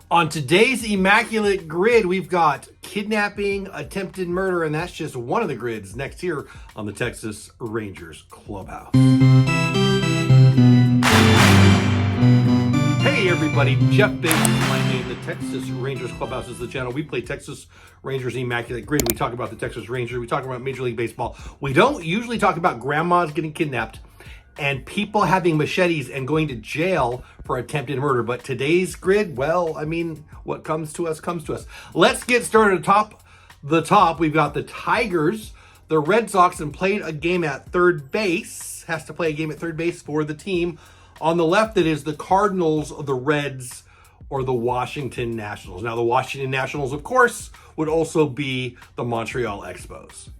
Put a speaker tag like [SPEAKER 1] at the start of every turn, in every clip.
[SPEAKER 1] On today's Immaculate Grid, we've got kidnapping, attempted murder, and that's just one of the grids next here on the Texas Rangers Clubhouse. Hey everybody, Jeff Biggs is my name. The Texas Rangers Clubhouse is the channel. We play Texas Rangers Immaculate Grid. We talk about the Texas Rangers. We talk about Major League Baseball. We don't usually talk about grandmas getting kidnapped and people having machetes and going to jail for attempted murder. But today's grid, well, I mean, what comes to us comes to us. Let's get started atop the top. We've got the Tigers, the Red Sox, and played a game at third base. Has to play a game at third base for the team. On the left, it is the Cardinals, the Reds, or the Washington Nationals. Now, the Washington Nationals, of course, would also be the Montreal Expos.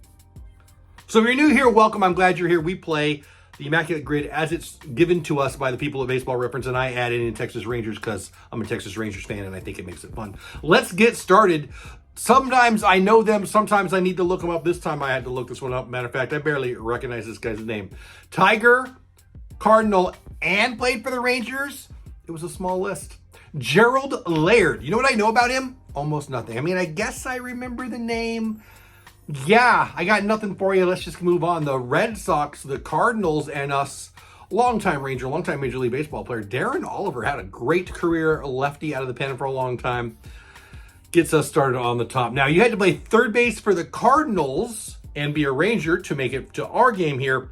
[SPEAKER 1] So if you're new here, welcome. I'm glad you're here. We play the Immaculate Grid as it's given to us by the people at Baseball Reference, and I added in Texas Rangers because I'm a Texas Rangers fan and I think it makes it fun. Let's get started. Sometimes I know them, sometimes I need to look them up. This time I had to look this one up. Matter of fact, I barely recognize this guy's name. Tiger, Cardinal, and played for the Rangers. It was a small list. Gerald Laird. You know what I know about him? Almost nothing. I mean, I guess I remember the name. Yeah, I got nothing for you. Let's just move on. The Red Sox, the Cardinals, and us, longtime Ranger, longtime Major League Baseball player, Darren Oliver had a great career, a lefty out of the pen for a long time. Gets us started on the top. Now, you had to play third base for the Cardinals and be a Ranger to make it to our game here.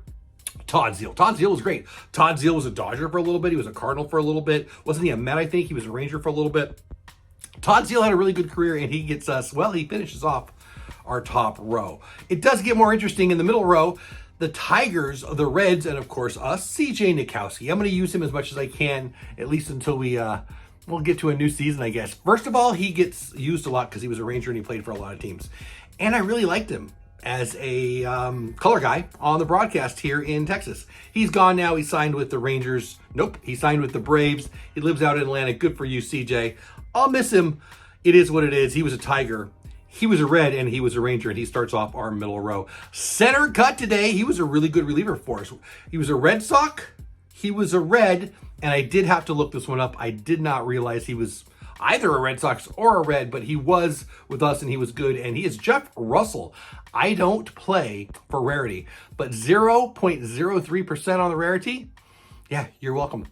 [SPEAKER 1] Todd Zeile. Todd Zeile was great. Todd Zeile was a Dodger for a little bit. He was a Cardinal for a little bit. Wasn't he a Met, I think? He was a Ranger for a little bit. Todd Zeile had a really good career, and he gets us, well, he finishes off our top row. It does get more interesting in the middle row. The Tigers, the Reds, and of course us, CJ Nitkowski. I'm going to use him as much as I can, at least until we'll get to a new season, I guess. First of all, he gets used a lot because he was a Ranger and he played for a lot of teams. And I really liked him as a color guy on the broadcast here in Texas. He's gone now. He signed with the Rangers. Nope, he signed with the Braves. He lives out in Atlanta. Good for you, CJ. I'll miss him. It is what it is. He was a Tiger. He was a Red, and he was a Ranger, and he starts off our middle row. Center cut today. He was a really good reliever for us. He was a Red Sox. He was a Red, and I did have to look this one up. I did not realize he was either a Red Sox or a Red, but he was with us, and he was good, and he is Jeff Russell. I don't play for rarity, but 0.03% on the rarity. Yeah, you're welcome.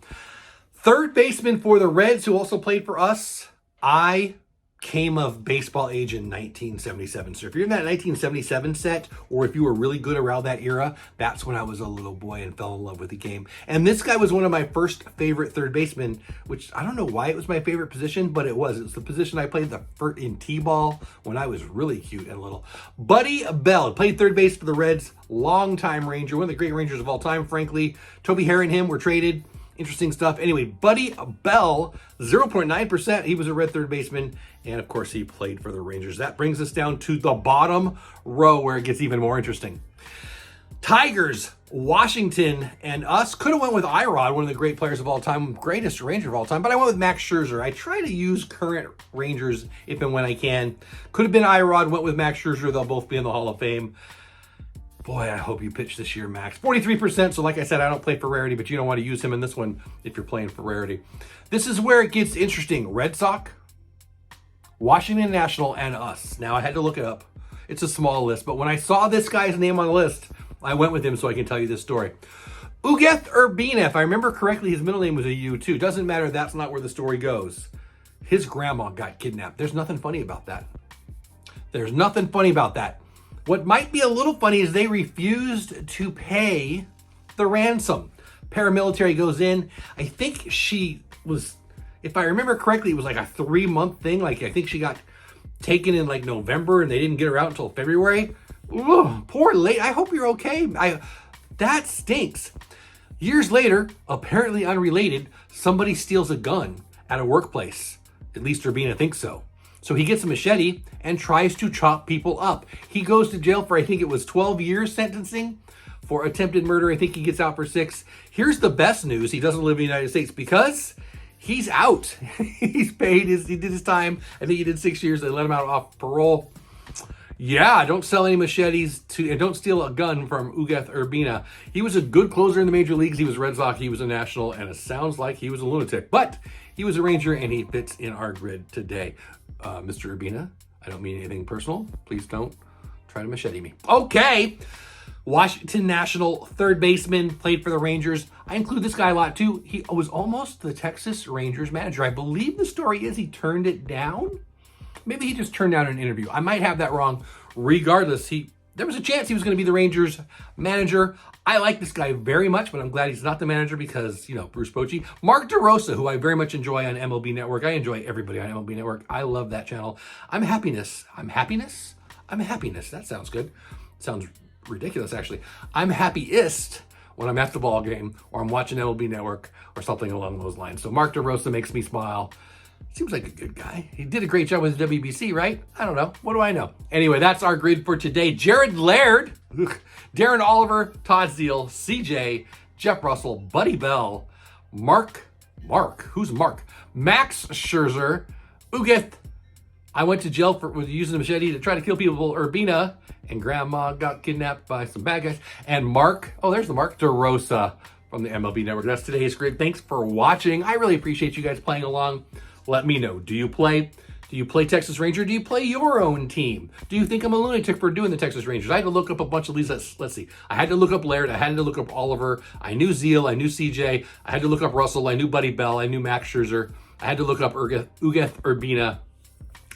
[SPEAKER 1] Third baseman for the Reds, who also played for us. I came of baseball age in 1977. So if you're in that 1977 set, or if you were really good around that era, that's when I was a little boy and fell in love with the game. And this guy was one of my first favorite third basemen, which I don't know why it was my favorite position, but it was. It's the position I played in T-ball when I was really cute and little. Buddy Bell played third base for the Reds, longtime Ranger, one of the great Rangers of all time, frankly. Toby Harry and him were traded. Interesting stuff. Anyway, Buddy Bell, 0.9%. He was a Red third baseman. And of course, he played for the Rangers. That brings us down to the bottom row where it gets even more interesting. Tigers, Washington, and us. Could have went with Irod, one of the great players of all time, greatest Ranger of all time, but I went with Max Scherzer. I try to use current Rangers if and when I can. Could have been Irod, went with Max Scherzer. They'll both be in the Hall of Fame. Boy, I hope you pitch this year, Max. 43%, so like I said, I don't play for rarity, but you don't want to use him in this one if you're playing for rarity. This is where it gets interesting. Red Sox, Washington National, and us. Now, I had to look it up. It's a small list, but when I saw this guy's name on the list, I went with him so I can tell you this story. Ugueth Urbina, if I remember correctly, his middle name was a U too. Doesn't matter, that's not where the story goes. His grandma got kidnapped. There's nothing funny about that. There's nothing funny about that. What might be a little funny is they refused to pay the ransom. Paramilitary goes in. I think she was, if I remember correctly, it was like a 3-month thing. Like I think she got taken in like November and they didn't get her out until February. Ugh, poor lady. I hope you're okay. That stinks. Years later, apparently unrelated, somebody steals a gun at a workplace. At least Urbina thinks so. So he gets a machete and tries to chop people up. He goes to jail for, I think it was 12 years sentencing for attempted murder. I think he gets out for 6. Here's the best news. He doesn't live in the United States because he's out. He did his time. I think he did 6 years. They let him out off parole. Yeah, don't sell any machetes and don't steal a gun from Ugueth Urbina. He was a good closer in the major leagues. He was Red Sox, he was a National, and it sounds like he was a lunatic. But He was a Ranger, and he fits in our grid today. Mr. Urbina, I don't mean anything personal. Please don't try to machete me. Okay. Washington National third baseman, played for the Rangers. I include this guy a lot too. He was almost the Texas Rangers manager. I believe the story is he turned it down. Maybe he just turned down an interview. I might have that wrong. Regardless, there was a chance he was going to be the Rangers manager. I like this guy very much, but I'm glad he's not the manager because, Bruce Bochy. Mark DeRosa, who I very much enjoy on MLB Network. I enjoy everybody on MLB Network. I love that channel. I'm happiness. That sounds good. Sounds ridiculous, actually. I'm happiest when I'm at the ball game or I'm watching MLB Network or something along those lines. So Mark DeRosa makes me smile. Seems like a good guy. He did a great job with WBC, right? I don't know. What do I know? Anyway, that's our grid for today. Jared Laird, Darren Oliver, Todd Zeal, CJ, Jeff Russell, Buddy Bell, Mark, who's Mark? Max Scherzer, Ugith. I went to jail for using a machete to try to kill people, Urbina, and Grandma got kidnapped by some bad guys. And Mark, there's the Mark DeRosa from the MLB Network. That's today's grid. Thanks for watching. I really appreciate you guys playing along. Let me know. Do you play Texas Ranger? Do you play your own team? Do you think I'm a lunatic for doing the Texas Rangers? I had to look up a bunch of these. Let's see. I had to look up Laird. I had to look up Oliver. I knew Zeal. I knew CJ. I had to look up Russell. I knew Buddy Bell. I knew Max Scherzer. I had to look up Ugeth Urbina.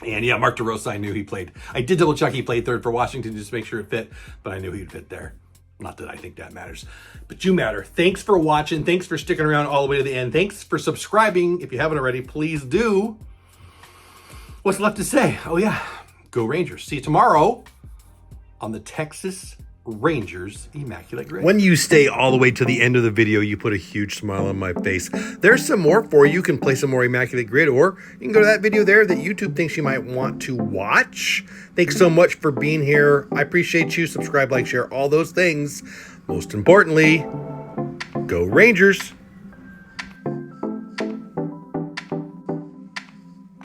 [SPEAKER 1] And yeah, Mark DeRosa, I knew he played. I did double check he played third for Washington just to make sure it fit, but I knew he'd fit there. Not that I think that matters, but you matter. Thanks for watching. Thanks for sticking around all the way to the end. Thanks for subscribing. If you haven't already, please do. What's left to say? Oh yeah, go Rangers. See you tomorrow on the Texas Rangers Immaculate Grid. When you stay all the way to the end of the video, you put a huge smile on my face. There's some more for you. You can play some more Immaculate Grid, or you can go to that video there that YouTube thinks you might want to watch. Thanks so much for being here. I appreciate you. Subscribe, like, share, all those things. Most importantly, go Rangers.